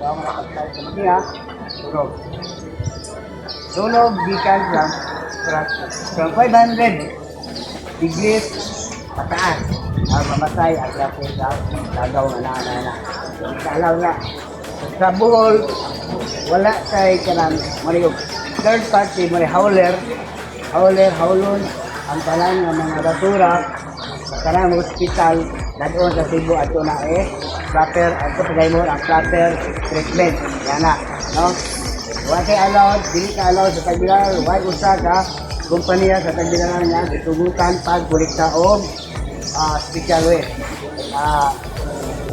Bawa mo nakapagtay sa mga sunog. Sunog, gikan from 500 degrees pataas. Ang mamatay, ang traffic sa lagaw na na. Kalaw na. Sa Bohol, wala kay kanang manigog. Third party, may howlon, ang talang ng mga basura, sa talang hospital, doon sa Cebu at ito na proper, at ito mo ang proper treatment. Yan na, no? Wala kayo allowed, dili ka allowed sa tagbilan, why usa ka, kumpanya sa tagbilan niya, itugutan pag-kulikta o special way.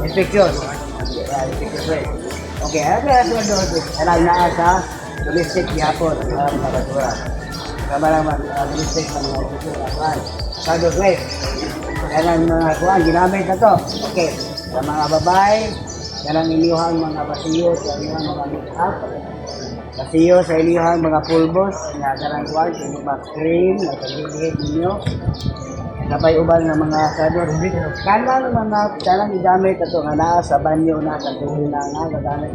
Infectious. Infectious way. Okay, alam na sa domestic yapon ang mga basura. Kamaraman, domestic ng mga basura. Solid waste. Yan ang mga kuhan, ginamit na to. Okay, sa mga babae, yan ang iniyuhang mga basiyo, sa iniyuhang mga make-up, basiyo sa iniyuhang mga pulbos, nga karang kuhan, sa iniyuhang mga cream, na paglilihit ninyo. Sabay ubal ng mga sador. Kanang mga kanang igamit ito nga naa sa banyo na sa tuloy na nga gagamit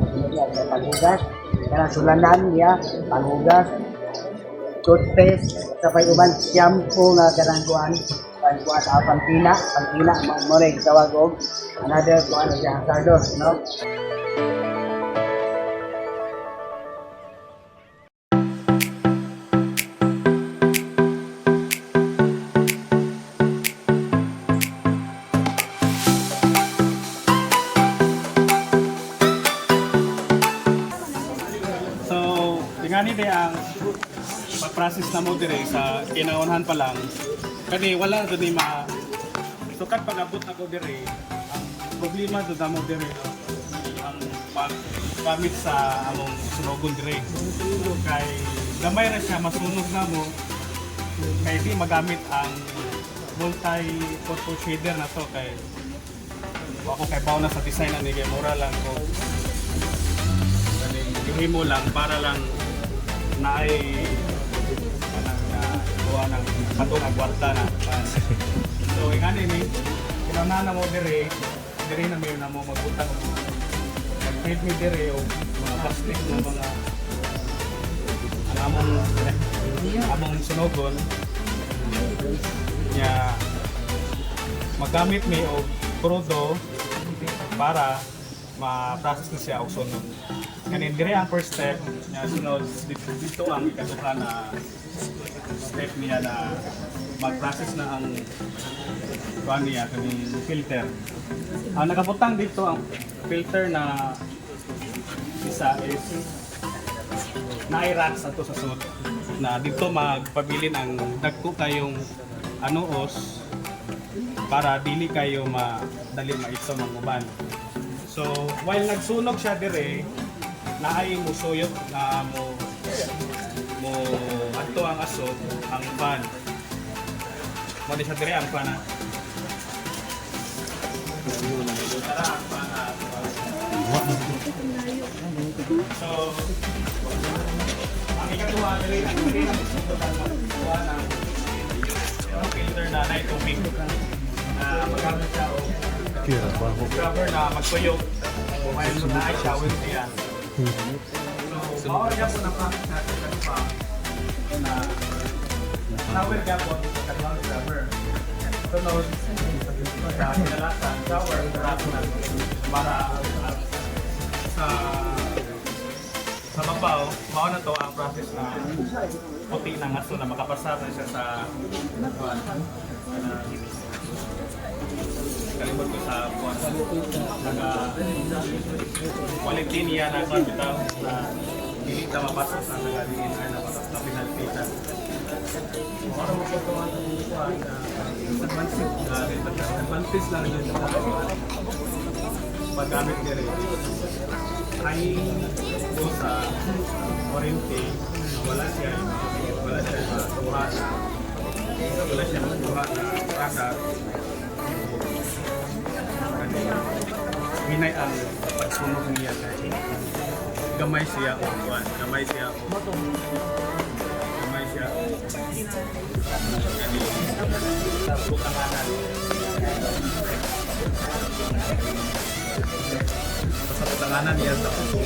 sa paghugas. Kanang sulanan niya, paghugas, toothpaste, sabay ubal shampoo nga kanang kuan sa pantina mo rin tawag og another kuan sa sador, no? Tingani di ang pag-process na mo dire sa kinaunhan pa lang. Kani wala do ni sukat pag-abot ako dire. Ang problema do mo dire ang paggamit sa among sunogon dire. Kay gamay ra siya masunog na mo. Kay di magamit ang multi-purpose shader na to kay ako kay bawo na sa design ani kay mura lang ko. Himo lang para lang naay kuha ng patong ang kwarta na. So ingani ni kinahanglan mo dire na may na mo magbutang mag-feed me dire o mga plastic na mga among sunogon nya magamit mi og krudo para ma-process na siya og sunog. Kanin dire ang first step nya sunod dito ang ikaduha na step niya na mag-process na ang kuan niya kaning filter. Ang nakabutang dito ang filter na isa is na-rack sa to sa sud na dito magpabilin ang dagko kayong anuos para dili kayo madali maitso ang uban. So while nagsunog siya dire naay mo suyot na mo adto ang asod ang fan mo di sa dire ang fan na ang fan so ang ikaduha dire ang susutan mo ang filter na na tubig na magamit siya o cover na magtuyok while naay shower niya. So, bawal niya po na practice natin kanina na shower niya po sa kanilang shower. Sunod, sa kinalasan, shower, para sa babaw, bawal na to ang process na puti ng aso na makapasar na siya sa kalimot ko sa quality niya na bitaw na hindi ka mapasok na nagaliin ay na pinalpita. Para mo ito ang advantage lang yun sa paggamit niya rin. Ay ito sa warranty, wala siya makuha na product. Hinay ang pagsunog niya kay gamay siya o kuwan, gamay siya sa butanganan sa butanganan tanan niya sa uso.